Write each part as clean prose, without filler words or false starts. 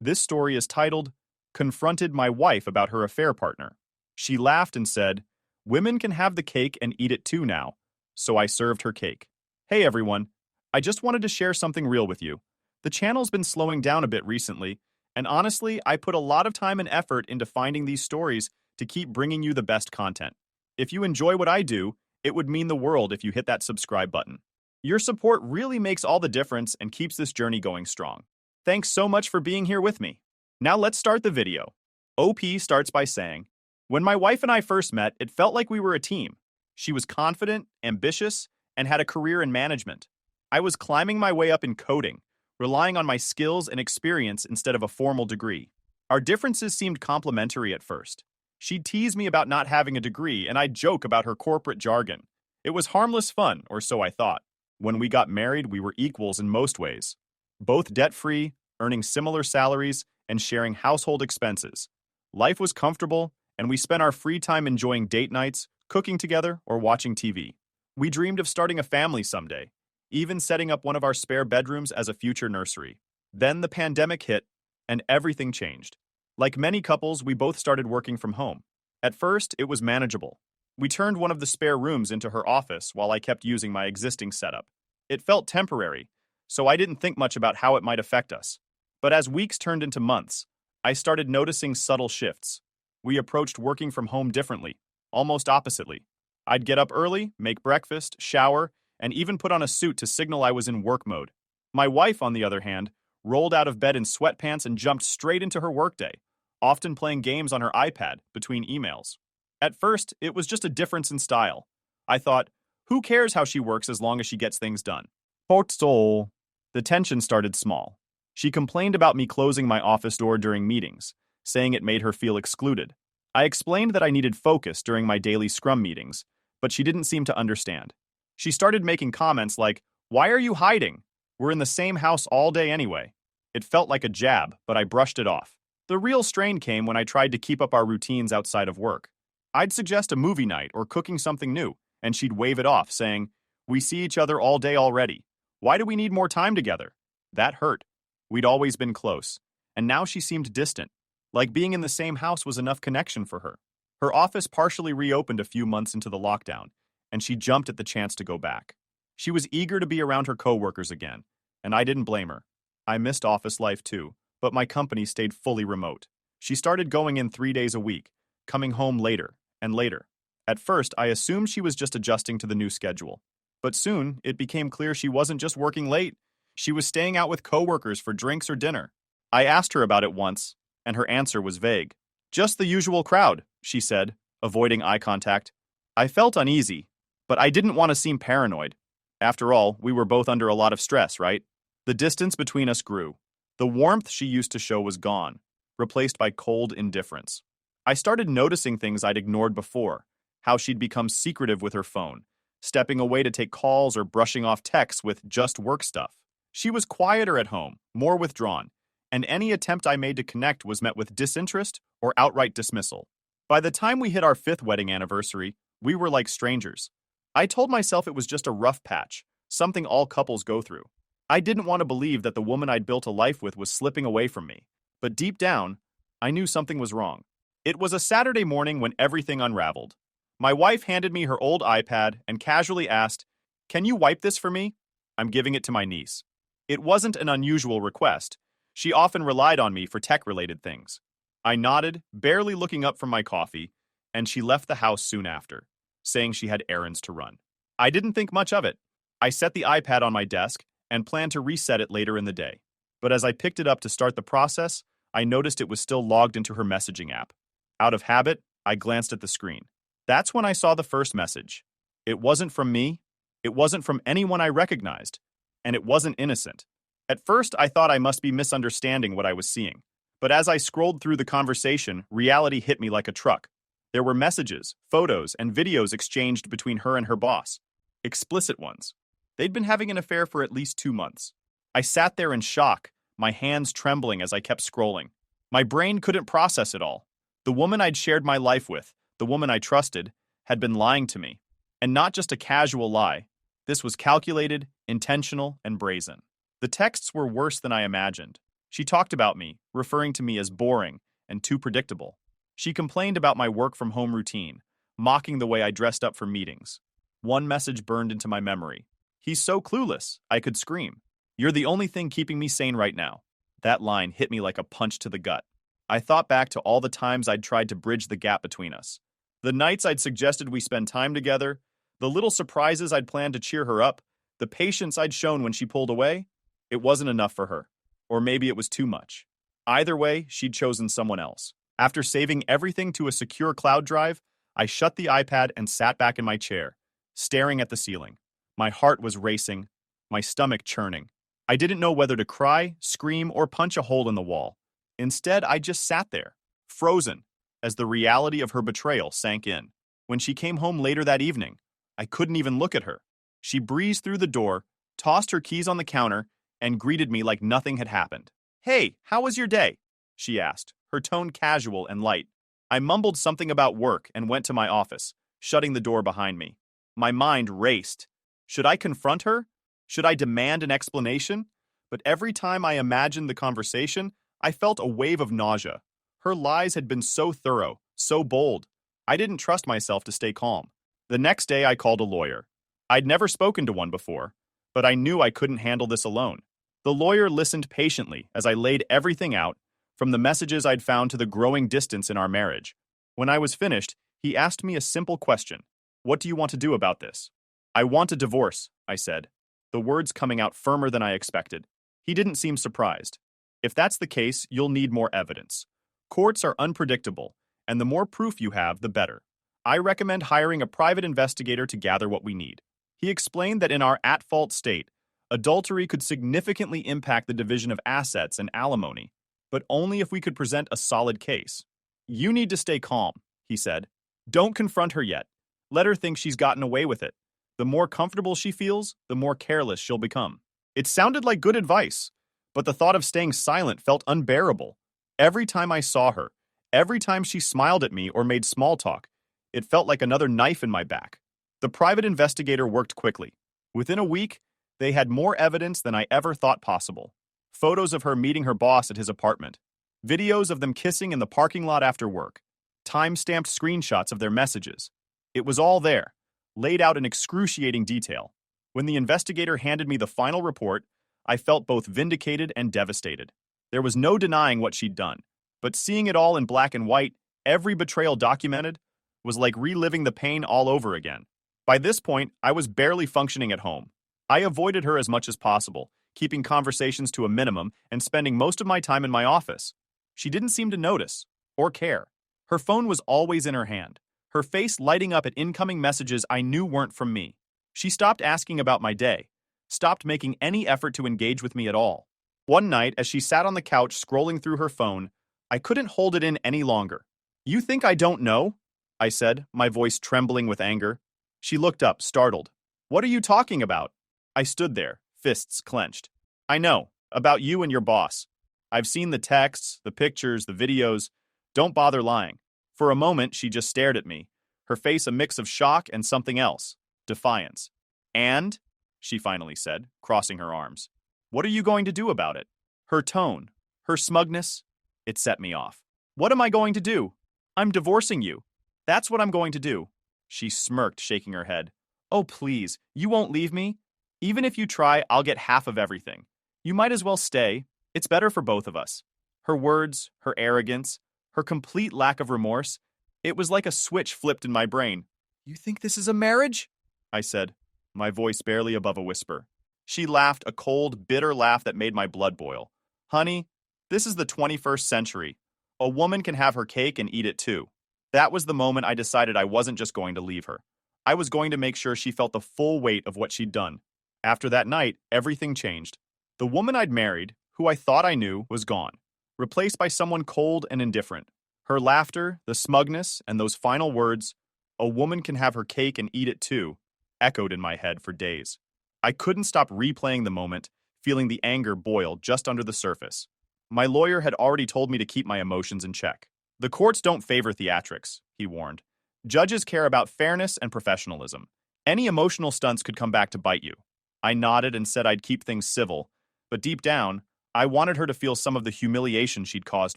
This story is titled, Confronted My Wife About Her Affair Partner. She laughed and said, Women can have the cake and eat it too now. So I served her cake. Hey everyone, I just wanted to share something real with you. The channel's been slowing down a bit recently, and honestly, I put a lot of time and effort into finding these stories to keep bringing you the best content. If you enjoy what I do, it would mean the world if you hit that subscribe button. Your support really makes all the difference and keeps this journey going strong. Thanks so much for being here with me. Now let's start the video. OP starts by saying, When my wife and I first met, it felt like we were a team. She was confident, ambitious, and had a career in management. I was climbing my way up in coding, relying on my skills and experience instead of a formal degree. Our differences seemed complementary at first. She'd tease me about not having a degree, and I'd joke about her corporate jargon. It was harmless fun, or so I thought. When we got married, we were equals in most ways. Both debt-free, earning similar salaries, and sharing household expenses. Life was comfortable, and we spent our free time enjoying date nights, cooking together, or watching TV. We dreamed of starting a family someday, even setting up one of our spare bedrooms as a future nursery. Then the pandemic hit, and everything changed. Like many couples, we both started working from home. At first, it was manageable. We turned one of the spare rooms into her office while I kept using my existing setup. It felt temporary, so I didn't think much about how it might affect us. But as weeks turned into months, I started noticing subtle shifts. We approached working from home differently, almost oppositely. I'd get up early, make breakfast, shower, and even put on a suit to signal I was in work mode. My wife, on the other hand, rolled out of bed in sweatpants and jumped straight into her workday, often playing games on her iPad between emails. At first, it was just a difference in style. I thought, who cares how she works as long as she gets things done? Portstol. The tension started small. She complained about me closing my office door during meetings, saying it made her feel excluded. I explained that I needed focus during my daily Scrum meetings, but she didn't seem to understand. She started making comments like, Why are you hiding? We're in the same house all day anyway. It felt like a jab, but I brushed it off. The real strain came when I tried to keep up our routines outside of work. I'd suggest a movie night or cooking something new, and she'd wave it off, saying, We see each other all day already. Why do we need more time together? That hurt. We'd always been close, and now she seemed distant, like being in the same house was enough connection for her. Her office partially reopened a few months into the lockdown, and she jumped at the chance to go back. She was eager to be around her coworkers again, and I didn't blame her. I missed office life too, but my company stayed fully remote. She started going in 3 days a week, coming home later and later. At first, I assumed she was just adjusting to the new schedule. But soon, it became clear she wasn't just working late. She was staying out with coworkers for drinks or dinner. I asked her about it once, and her answer was vague. Just the usual crowd, she said, avoiding eye contact. I felt uneasy, but I didn't want to seem paranoid. After all, we were both under a lot of stress, right? The distance between us grew. The warmth she used to show was gone, replaced by cold indifference. I started noticing things I'd ignored before, how she'd become secretive with her phone, stepping away to take calls or brushing off texts with just work stuff. She was quieter at home, more withdrawn, and any attempt I made to connect was met with disinterest or outright dismissal. By the time we hit our 5th wedding anniversary, we were like strangers. I told myself it was just a rough patch, something all couples go through. I didn't want to believe that the woman I'd built a life with was slipping away from me, but deep down, I knew something was wrong. It was a Saturday morning when everything unraveled. My wife handed me her old iPad and casually asked, Can you wipe this for me? I'm giving it to my niece. It wasn't an unusual request. She often relied on me for tech-related things. I nodded, barely looking up from my coffee, and she left the house soon after, saying she had errands to run. I didn't think much of it. I set the iPad on my desk and planned to reset it later in the day. But as I picked it up to start the process, I noticed it was still logged into her messaging app. Out of habit, I glanced at the screen. That's when I saw the first message. It wasn't from me, it wasn't from anyone I recognized, and it wasn't innocent. At first, I thought I must be misunderstanding what I was seeing. But as I scrolled through the conversation, reality hit me like a truck. There were messages, photos, and videos exchanged between her and her boss. Explicit ones. They'd been having an affair for at least 2 months. I sat there in shock, my hands trembling as I kept scrolling. My brain couldn't process it all. The woman I'd shared my life with, the woman I trusted, had been lying to me. And not just a casual lie. This was calculated, intentional, and brazen. The texts were worse than I imagined. She talked about me, referring to me as boring and too predictable. She complained about my work from home routine, mocking the way I dressed up for meetings. One message burned into my memory. "He's so clueless," I could scream. "You're the only thing keeping me sane right now." That line hit me like a punch to the gut. I thought back to all the times I'd tried to bridge the gap between us. The nights I'd suggested we spend time together, the little surprises I'd planned to cheer her up, the patience I'd shown when she pulled away. It wasn't enough for her. Or maybe it was too much. Either way, she'd chosen someone else. After saving everything to a secure cloud drive, I shut the iPad and sat back in my chair, staring at the ceiling. My heart was racing, my stomach churning. I didn't know whether to cry, scream, or punch a hole in the wall. Instead, I just sat there, frozen, as the reality of her betrayal sank in. When she came home later that evening, I couldn't even look at her. She breezed through the door, tossed her keys on the counter, and greeted me like nothing had happened. "Hey, how was your day?" she asked, her tone casual and light. I mumbled something about work and went to my office, shutting the door behind me. My mind raced. Should I confront her? Should I demand an explanation? But every time I imagined the conversation, I felt a wave of nausea. Her lies had been so thorough, so bold. I didn't trust myself to stay calm. The next day, I called a lawyer. I'd never spoken to one before, but I knew I couldn't handle this alone. The lawyer listened patiently as I laid everything out, from the messages I'd found to the growing distance in our marriage. When I was finished, he asked me a simple question. "What do you want to do about this?" "I want a divorce," I said, the words coming out firmer than I expected. He didn't seem surprised. "If that's the case, you'll need more evidence. Courts are unpredictable, and the more proof you have, the better. I recommend hiring a private investigator to gather what we need." He explained that in our at-fault state, adultery could significantly impact the division of assets and alimony, but only if we could present a solid case. "You need to stay calm," he said. "Don't confront her yet. Let her think she's gotten away with it. The more comfortable she feels, the more careless she'll become." It sounded like good advice, but the thought of staying silent felt unbearable. Every time I saw her, every time she smiled at me or made small talk, it felt like another knife in my back. The private investigator worked quickly. Within a week, they had more evidence than I ever thought possible. Photos of her meeting her boss at his apartment, videos of them kissing in the parking lot after work, time-stamped screenshots of their messages. It was all there, laid out in excruciating detail. When the investigator handed me the final report, I felt both vindicated and devastated. There was no denying what she'd done, but seeing it all in black and white, every betrayal documented, was like reliving the pain all over again. By this point, I was barely functioning at home. I avoided her as much as possible, keeping conversations to a minimum and spending most of my time in my office. She didn't seem to notice or care. Her phone was always in her hand, her face lighting up at incoming messages I knew weren't from me. She stopped asking about my day, stopped making any effort to engage with me at all. One night, as she sat on the couch scrolling through her phone, I couldn't hold it in any longer. "You think I don't know?" I said, my voice trembling with anger. She looked up, startled. "What are you talking about?" I stood there, fists clenched. "I know, about you and your boss. I've seen the texts, the pictures, the videos. Don't bother lying." For a moment, she just stared at me, her face a mix of shock and something else, defiance. "And?" she finally said, crossing her arms. "What are you going to do about it?" Her tone, her smugness, it set me off. "What am I going to do? I'm divorcing you. That's what I'm going to do." She smirked, shaking her head. "Oh, please, you won't leave me? Even if you try, I'll get half of everything. You might as well stay. It's better for both of us." Her words, her arrogance, her complete lack of remorse, it was like a switch flipped in my brain. "You think this is a marriage?" I said, my voice barely above a whisper. She laughed, a cold, bitter laugh that made my blood boil. "Honey, this is the 21st century. A woman can have her cake and eat it too." That was the moment I decided I wasn't just going to leave her. I was going to make sure she felt the full weight of what she'd done. After that night, everything changed. The woman I'd married, who I thought I knew, was gone, replaced by someone cold and indifferent. Her laughter, the smugness, and those final words, "A woman can have her cake and eat it too," echoed in my head for days. I couldn't stop replaying the moment, feeling the anger boil just under the surface. My lawyer had already told me to keep my emotions in check. "The courts don't favor theatrics," he warned. "Judges care about fairness and professionalism. Any emotional stunts could come back to bite you." I nodded and said I'd keep things civil, but deep down, I wanted her to feel some of the humiliation she'd caused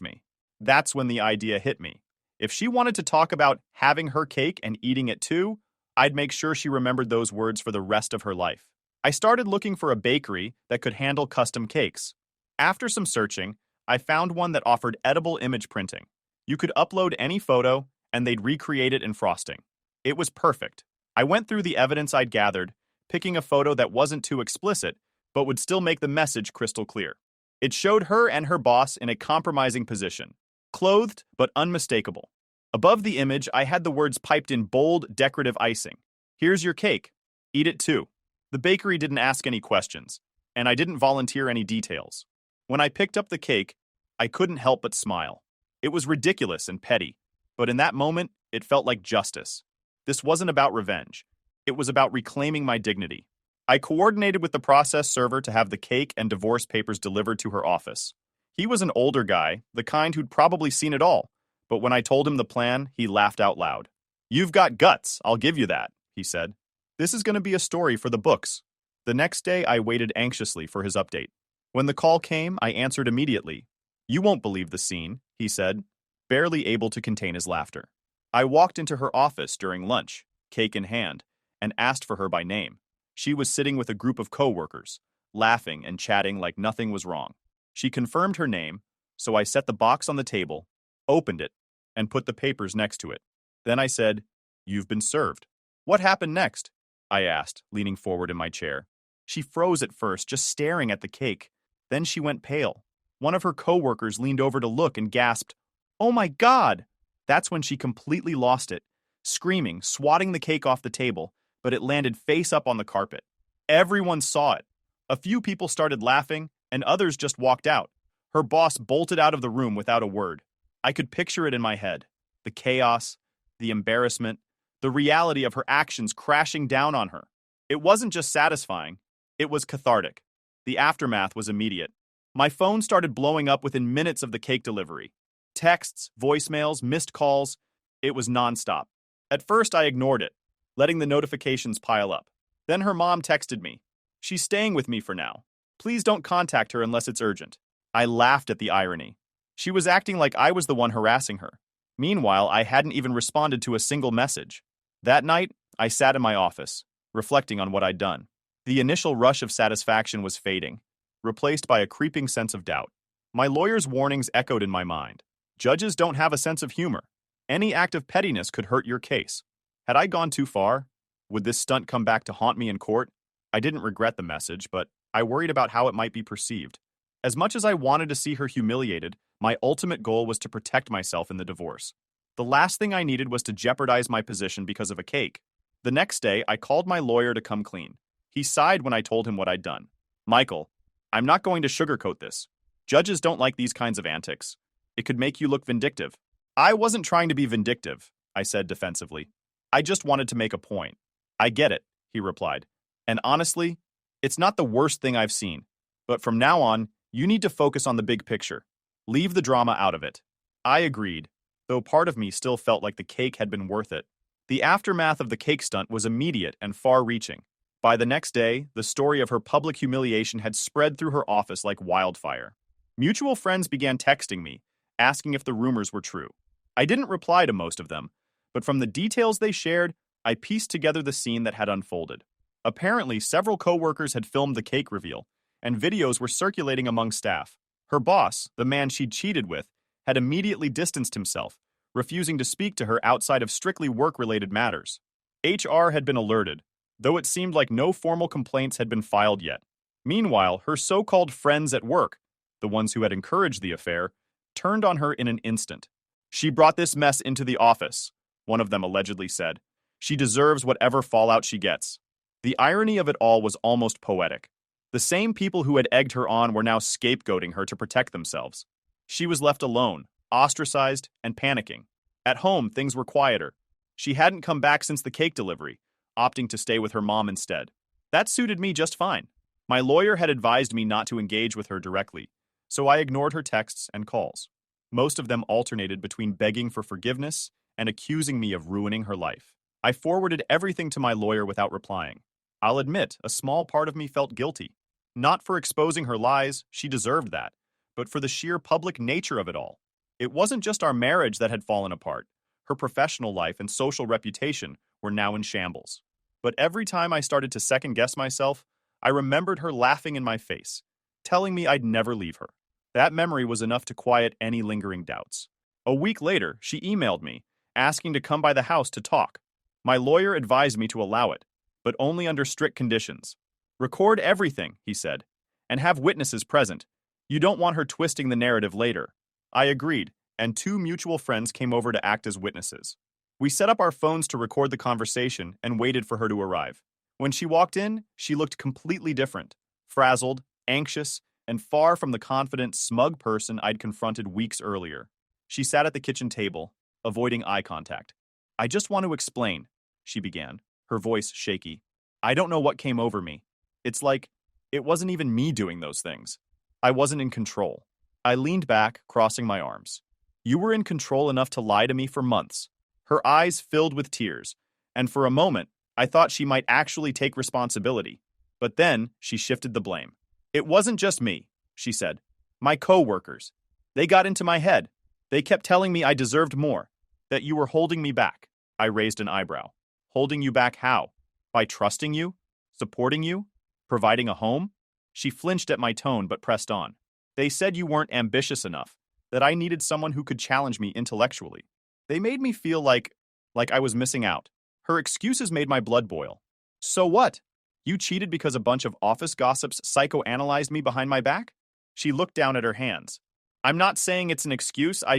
me. That's when the idea hit me. If she wanted to talk about having her cake and eating it too, I'd make sure she remembered those words for the rest of her life. I started looking for a bakery that could handle custom cakes. After some searching, I found one that offered edible image printing. You could upload any photo, and they'd recreate it in frosting. It was perfect. I went through the evidence I'd gathered, picking a photo that wasn't too explicit, but would still make the message crystal clear. It showed her and her boss in a compromising position, clothed but unmistakable. Above the image, I had the words piped in bold, decorative icing. "Here's your cake. Eat it too." The bakery didn't ask any questions, and I didn't volunteer any details. When I picked up the cake, I couldn't help but smile. It was ridiculous and petty, but in that moment, it felt like justice. This wasn't about revenge. It was about reclaiming my dignity. I coordinated with the process server to have the cake and divorce papers delivered to her office. He was an older guy, the kind who'd probably seen it all, but when I told him the plan, he laughed out loud. "You've got guts, I'll give you that," he said. "This is going to be a story for the books." The next day, I waited anxiously for his update. When the call came, I answered immediately. "You won't believe the scene," he said, barely able to contain his laughter. I walked into her office during lunch, cake in hand, and asked for her by name. She was sitting with a group of coworkers, laughing and chatting like nothing was wrong. She confirmed her name, so I set the box on the table, opened it, and put the papers next to it. Then I said, "You've been served." "What happened next?" I asked, leaning forward in my chair. She froze at first, just staring at the cake. Then she went pale. One of her coworkers leaned over to look and gasped, "Oh my God!" That's when she completely lost it, screaming, swatting the cake off the table, but it landed face up on the carpet. Everyone saw it. A few people started laughing, and others just walked out. Her boss bolted out of the room without a word. I could picture it in my head. The chaos, the embarrassment, the reality of her actions crashing down on her. It wasn't just satisfying, it was cathartic. The aftermath was immediate. My phone started blowing up within minutes of the cake delivery. Texts, voicemails, missed calls. It was nonstop. At first, I ignored it, letting the notifications pile up. Then her mom texted me. "She's staying with me for now. Please don't contact her unless it's urgent." I laughed at the irony. She was acting like I was the one harassing her. Meanwhile, I hadn't even responded to a single message. That night, I sat in my office, reflecting on what I'd done. The initial rush of satisfaction was fading, replaced by a creeping sense of doubt. My lawyer's warnings echoed in my mind. Judges don't have a sense of humor. Any act of pettiness could hurt your case. Had I gone too far? Would this stunt come back to haunt me in court? I didn't regret the message, but I worried about how it might be perceived. As much as I wanted to see her humiliated, my ultimate goal was to protect myself in the divorce. The last thing I needed was to jeopardize my position because of a cake. The next day, I called my lawyer to come clean. He sighed when I told him what I'd done. "Michael, I'm not going to sugarcoat this. Judges don't like these kinds of antics. It could make you look vindictive." "I wasn't trying to be vindictive," I said defensively. "I just wanted to make a point." "I get it," he replied. "And honestly, it's not the worst thing I've seen. But from now on, you need to focus on the big picture. Leave the drama out of it." I agreed, though part of me still felt like the cake had been worth it. The aftermath of the cake stunt was immediate and far-reaching. By the next day, the story of her public humiliation had spread through her office like wildfire. Mutual friends began texting me, asking if the rumors were true. I didn't reply to most of them, but from the details they shared, I pieced together the scene that had unfolded. Apparently, several coworkers had filmed the cake reveal, and videos were circulating among staff. Her boss, the man she'd cheated with, had immediately distanced himself, refusing to speak to her outside of strictly work-related matters. HR had been alerted, though it seemed like no formal complaints had been filed yet. Meanwhile, her so-called friends at work, the ones who had encouraged the affair, turned on her in an instant. "She brought this mess into the office," one of them allegedly said. "She deserves whatever fallout she gets." The irony of it all was almost poetic. The same people who had egged her on were now scapegoating her to protect themselves. She was left alone, ostracized, and panicking. At home, things were quieter. She hadn't come back since the cake delivery, opting to stay with her mom instead. That suited me just fine. My lawyer had advised me not to engage with her directly, so I ignored her texts and calls. Most of them alternated between begging for forgiveness and accusing me of ruining her life. I forwarded everything to my lawyer without replying. I'll admit, a small part of me felt guilty. Not for exposing her lies, she deserved that, but for the sheer public nature of it all. It wasn't just our marriage that had fallen apart. Her professional life and social reputation were now in shambles. But every time I started to second-guess myself, I remembered her laughing in my face, telling me I'd never leave her. That memory was enough to quiet any lingering doubts. A week later, she emailed me, asking to come by the house to talk. My lawyer advised me to allow it, but only under strict conditions. Record everything, he said, and have witnesses present. You don't want her twisting the narrative later. I agreed, and 2 mutual friends came over to act as witnesses. We set up our phones to record the conversation and waited for her to arrive. When she walked in, she looked completely different, frazzled, anxious, and far from the confident, smug person I'd confronted weeks earlier. She sat at the kitchen table, avoiding eye contact. I just want to explain, she began, her voice shaky. I don't know what came over me. It's like, it wasn't even me doing those things. I wasn't in control. I leaned back, crossing my arms. You were in control enough to lie to me for months. Her eyes filled with tears, and for a moment, I thought she might actually take responsibility. But then, she shifted the blame. It wasn't just me, she said. My co-workers. They got into my head. They kept telling me I deserved more, that you were holding me back. I raised an eyebrow. Holding you back how? By trusting you? Supporting you? Providing a home? She flinched at my tone but pressed on. They said you weren't ambitious enough, that I needed someone who could challenge me intellectually. They made me feel like I was missing out. Her excuses made my blood boil. So what? You cheated because a bunch of office gossips psychoanalyzed me behind my back? She looked down at her hands. I'm not saying it's an excuse, I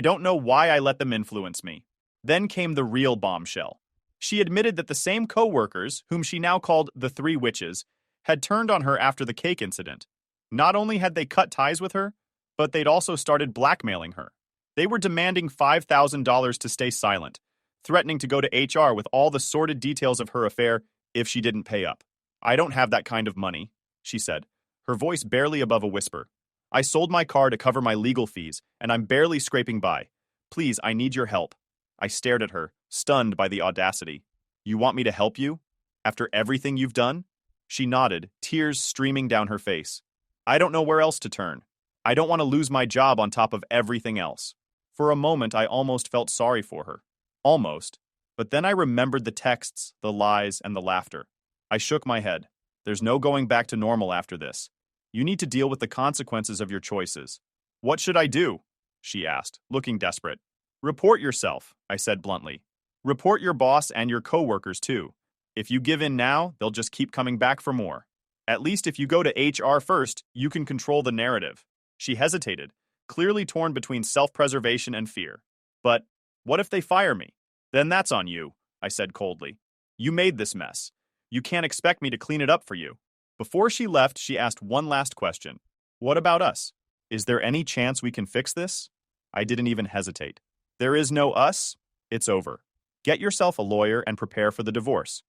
don't know why I let them influence me. Then came the real bombshell. She admitted that the same co-workers, whom she now called the 3 witches, had turned on her after the cake incident. Not only had they cut ties with her, but they'd also started blackmailing her. They were demanding $5,000 to stay silent, threatening to go to HR with all the sordid details of her affair if she didn't pay up. I don't have that kind of money, she said, her voice barely above a whisper. I sold my car to cover my legal fees, and I'm barely scraping by. Please, I need your help. I stared at her, stunned by the audacity. You want me to help you? After everything you've done? She nodded, tears streaming down her face. I don't know where else to turn. I don't want to lose my job on top of everything else. For a moment, I almost felt sorry for her. Almost. But then I remembered the texts, the lies, and the laughter. I shook my head. There's no going back to normal after this. You need to deal with the consequences of your choices. What should I do? She asked, looking desperate. Report yourself, I said bluntly. Report your boss and your coworkers too. If you give in now, they'll just keep coming back for more. At least if you go to HR first, you can control the narrative. She hesitated, clearly torn between self-preservation and fear. But what if they fire me? Then that's on you, I said coldly. You made this mess. You can't expect me to clean it up for you. Before she left, she asked one last question. What about us? Is there any chance we can fix this? I didn't even hesitate. There is no us. It's over. Get yourself a lawyer and prepare for the divorce.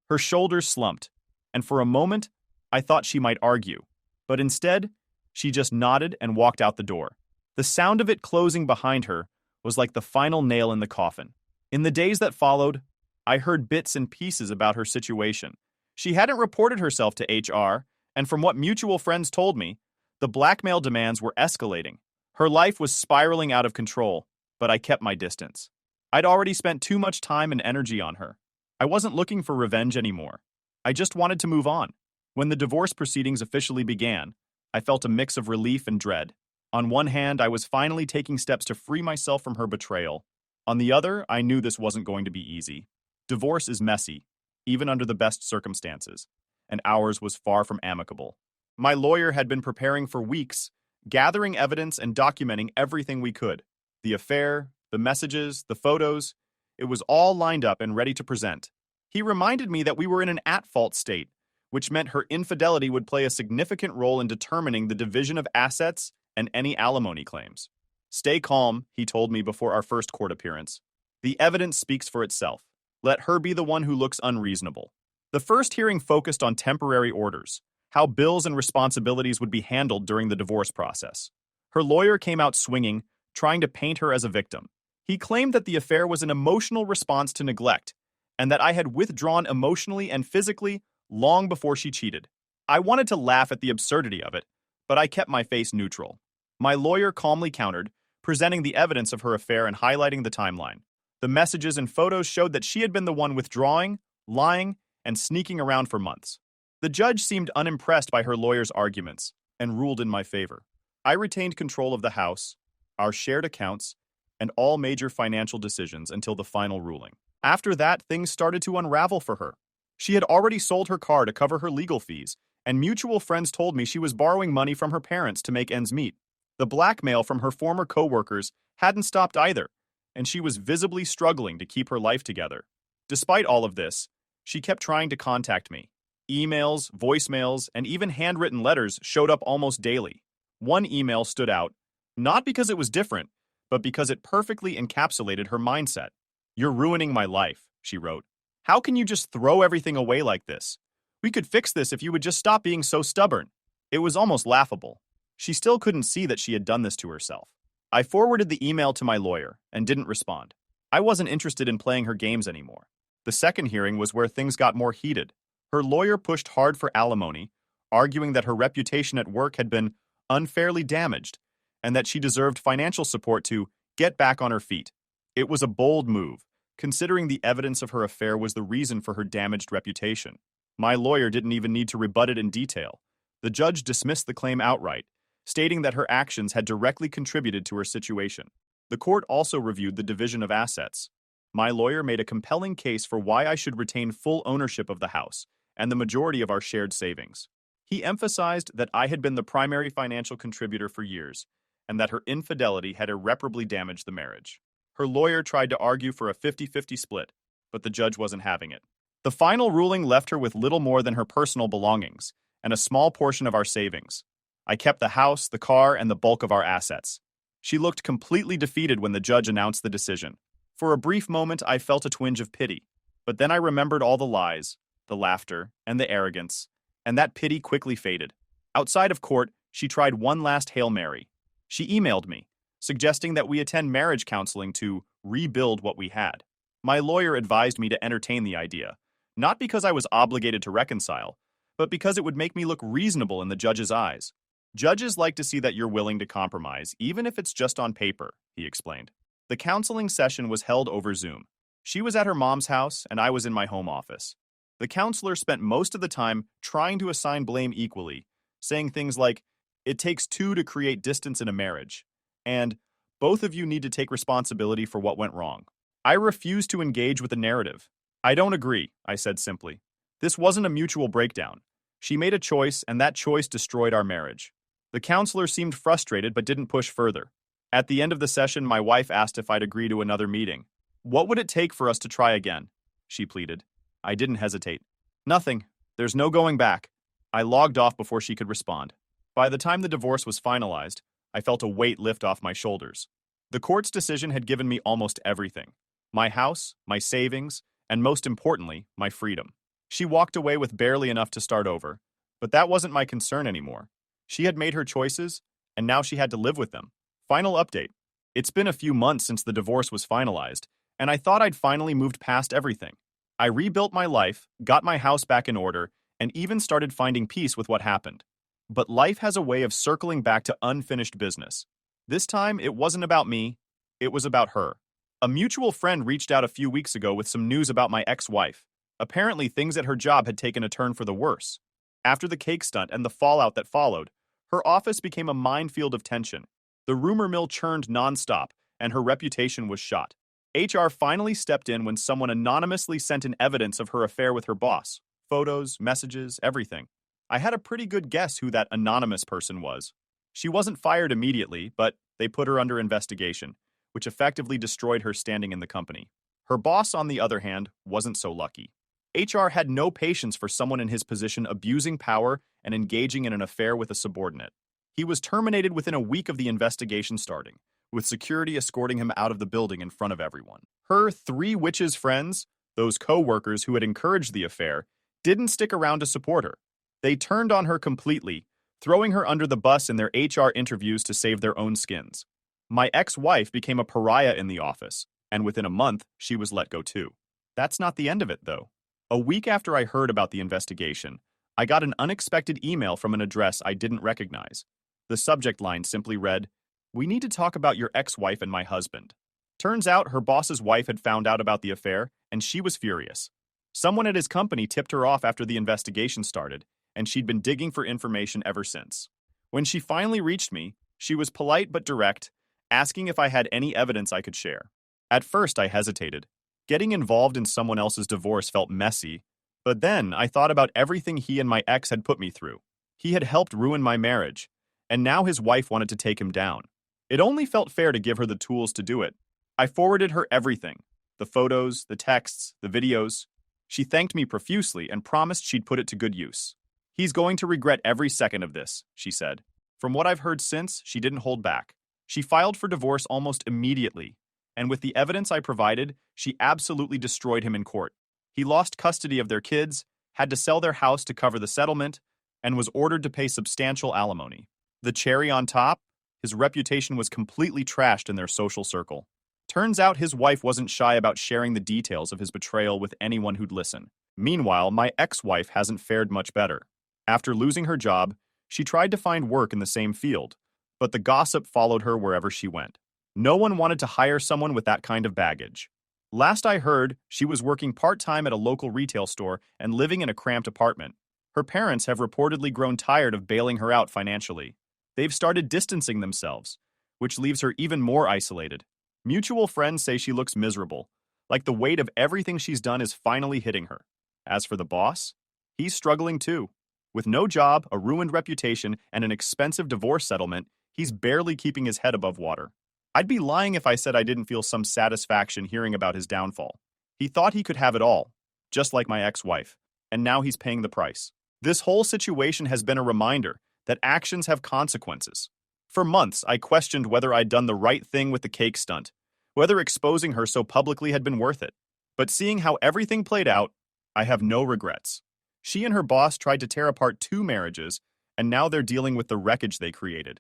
Her shoulders slumped, and for a moment, I thought she might argue. But instead, she just nodded and walked out the door. The sound of it closing behind her was like the final nail in the coffin. In the days that followed, I heard bits and pieces about her situation. She hadn't reported herself to HR, and from what mutual friends told me, the blackmail demands were escalating. Her life was spiraling out of control, but I kept my distance. I'd already spent too much time and energy on her. I wasn't looking for revenge anymore. I just wanted to move on. When the divorce proceedings officially began, I felt a mix of relief and dread. On one hand, I was finally taking steps to free myself from her betrayal. On the other, I knew this wasn't going to be easy. Divorce is messy, even under the best circumstances, and ours was far from amicable. My lawyer had been preparing for weeks, gathering evidence and documenting everything we could. The affair, the messages, the photos, it was all lined up and ready to present. He reminded me that we were in an at-fault state, which meant her infidelity would play a significant role in determining the division of assets and any alimony claims. Stay calm, he told me before our first court appearance. The evidence speaks for itself. Let her be the one who looks unreasonable. The first hearing focused on temporary orders, how bills and responsibilities would be handled during the divorce process. Her lawyer came out swinging, trying to paint her as a victim. He claimed that the affair was an emotional response to neglect, and that I had withdrawn emotionally and physically long before she cheated. I wanted to laugh at the absurdity of it, but I kept my face neutral. My lawyer calmly countered, presenting the evidence of her affair and highlighting the timeline. The messages and photos showed that she had been the one withdrawing, lying, and sneaking around for months. The judge seemed unimpressed by her lawyer's arguments and ruled in my favor. I retained control of the house, our shared accounts, and all major financial decisions until the final ruling. After that, things started to unravel for her. She had already sold her car to cover her legal fees, and mutual friends told me she was borrowing money from her parents to make ends meet. The blackmail from her former co-workers hadn't stopped either, and she was visibly struggling to keep her life together. Despite all of this, she kept trying to contact me. Emails, voicemails, and even handwritten letters showed up almost daily. One email stood out, not because it was different, but because it perfectly encapsulated her mindset. "You're ruining my life," she wrote. "How can you just throw everything away like this? We could fix this if you would just stop being so stubborn." It was almost laughable. She still couldn't see that she had done this to herself. I forwarded the email to my lawyer and didn't respond. I wasn't interested in playing her games anymore. The second hearing was where things got more heated. Her lawyer pushed hard for alimony, arguing that her reputation at work had been unfairly damaged and that she deserved financial support to get back on her feet. It was a bold move, considering the evidence of her affair was the reason for her damaged reputation. My lawyer didn't even need to rebut it in detail. The judge dismissed the claim outright, stating that her actions had directly contributed to her situation. The court also reviewed the division of assets. My lawyer made a compelling case for why I should retain full ownership of the house and the majority of our shared savings. He emphasized that I had been the primary financial contributor for years, and that her infidelity had irreparably damaged the marriage. Her lawyer tried to argue for a 50-50 split, but the judge wasn't having it. The final ruling left her with little more than her personal belongings and a small portion of our savings. I kept the house, the car, and the bulk of our assets. She looked completely defeated when the judge announced the decision. For a brief moment, I felt a twinge of pity, but then I remembered all the lies, the laughter, and the arrogance, and that pity quickly faded. Outside of court, she tried one last Hail Mary. She emailed me, suggesting that we attend marriage counseling to rebuild what we had. My lawyer advised me to entertain the idea, not because I was obligated to reconcile, but because it would make me look reasonable in the judge's eyes. "Judges like to see that you're willing to compromise, even if it's just on paper," he explained. The counseling session was held over Zoom. She was at her mom's house, and I was in my home office. The counselor spent most of the time trying to assign blame equally, saying things like, "It takes two to create distance in a marriage," and "Both of you need to take responsibility for what went wrong." I refused to engage with the narrative. "I don't agree," I said simply. "This wasn't a mutual breakdown. She made a choice, and that choice destroyed our marriage." The counselor seemed frustrated but didn't push further. At the end of the session, my wife asked if I'd agree to another meeting. "What would it take for us to try again?" she pleaded. I didn't hesitate. "Nothing. There's no going back." I logged off before she could respond. By the time the divorce was finalized, I felt a weight lift off my shoulders. The court's decision had given me almost everything: my house, my savings, and most importantly, my freedom. She walked away with barely enough to start over, but that wasn't my concern anymore. She had made her choices, and now she had to live with them. Final update. It's been a few months since the divorce was finalized, and I thought I'd finally moved past everything. I rebuilt my life, got my house back in order, and even started finding peace with what happened. But life has a way of circling back to unfinished business. This time, it wasn't about me, it was about her. A mutual friend reached out a few weeks ago with some news about my ex-wife. Apparently, things at her job had taken a turn for the worse. After the cake stunt and the fallout that followed, her office became a minefield of tension. The rumor mill churned nonstop, and her reputation was shot. HR finally stepped in when someone anonymously sent in evidence of her affair with her boss. Photos, messages, everything. I had a pretty good guess who that anonymous person was. She wasn't fired immediately, but they put her under investigation, which effectively destroyed her standing in the company. Her boss, on the other hand, wasn't so lucky. HR had no patience for someone in his position abusing power and engaging in an affair with a subordinate. He was terminated within a week of the investigation starting, with security escorting him out of the building in front of everyone. Her three witches friends, those co-workers who had encouraged the affair, didn't stick around to support her. They turned on her completely, throwing her under the bus in their HR interviews to save their own skins. My ex-wife became a pariah in the office, and within a month, she was let go too. That's not the end of it, though. A week after I heard about the investigation, I got an unexpected email from an address I didn't recognize. The subject line simply read, "We need to talk about your ex-wife and my husband." Turns out her boss's wife had found out about the affair, and she was furious. Someone at his company tipped her off after the investigation started, and she'd been digging for information ever since. When she finally reached me, she was polite but direct, asking if I had any evidence I could share. At first, I hesitated. Getting involved in someone else's divorce felt messy, but then I thought about everything he and my ex had put me through. He had helped ruin my marriage, and now his wife wanted to take him down. It only felt fair to give her the tools to do it. I forwarded her everything, the photos, the texts, the videos. She thanked me profusely and promised she'd put it to good use. "He's going to regret every second of this," she said. From what I've heard since, she didn't hold back. She filed for divorce almost immediately, and with the evidence I provided, she absolutely destroyed him in court. He lost custody of their kids, had to sell their house to cover the settlement, and was ordered to pay substantial alimony. The cherry on top? His reputation was completely trashed in their social circle. Turns out his wife wasn't shy about sharing the details of his betrayal with anyone who'd listen. Meanwhile, my ex-wife hasn't fared much better. After losing her job, she tried to find work in the same field, but the gossip followed her wherever she went. No one wanted to hire someone with that kind of baggage. Last I heard, she was working part-time at a local retail store and living in a cramped apartment. Her parents have reportedly grown tired of bailing her out financially. They've started distancing themselves, which leaves her even more isolated. Mutual friends say she looks miserable, like the weight of everything she's done is finally hitting her. As for the boss, he's struggling too. With no job, a ruined reputation, and an expensive divorce settlement, he's barely keeping his head above water. I'd be lying if I said I didn't feel some satisfaction hearing about his downfall. He thought he could have it all, just like my ex-wife, and now he's paying the price. This whole situation has been a reminder that actions have consequences. For months, I questioned whether I'd done the right thing with the cake stunt, whether exposing her so publicly had been worth it. But seeing how everything played out, I have no regrets. She and her boss tried to tear apart 2 marriages, and now they're dealing with the wreckage they created.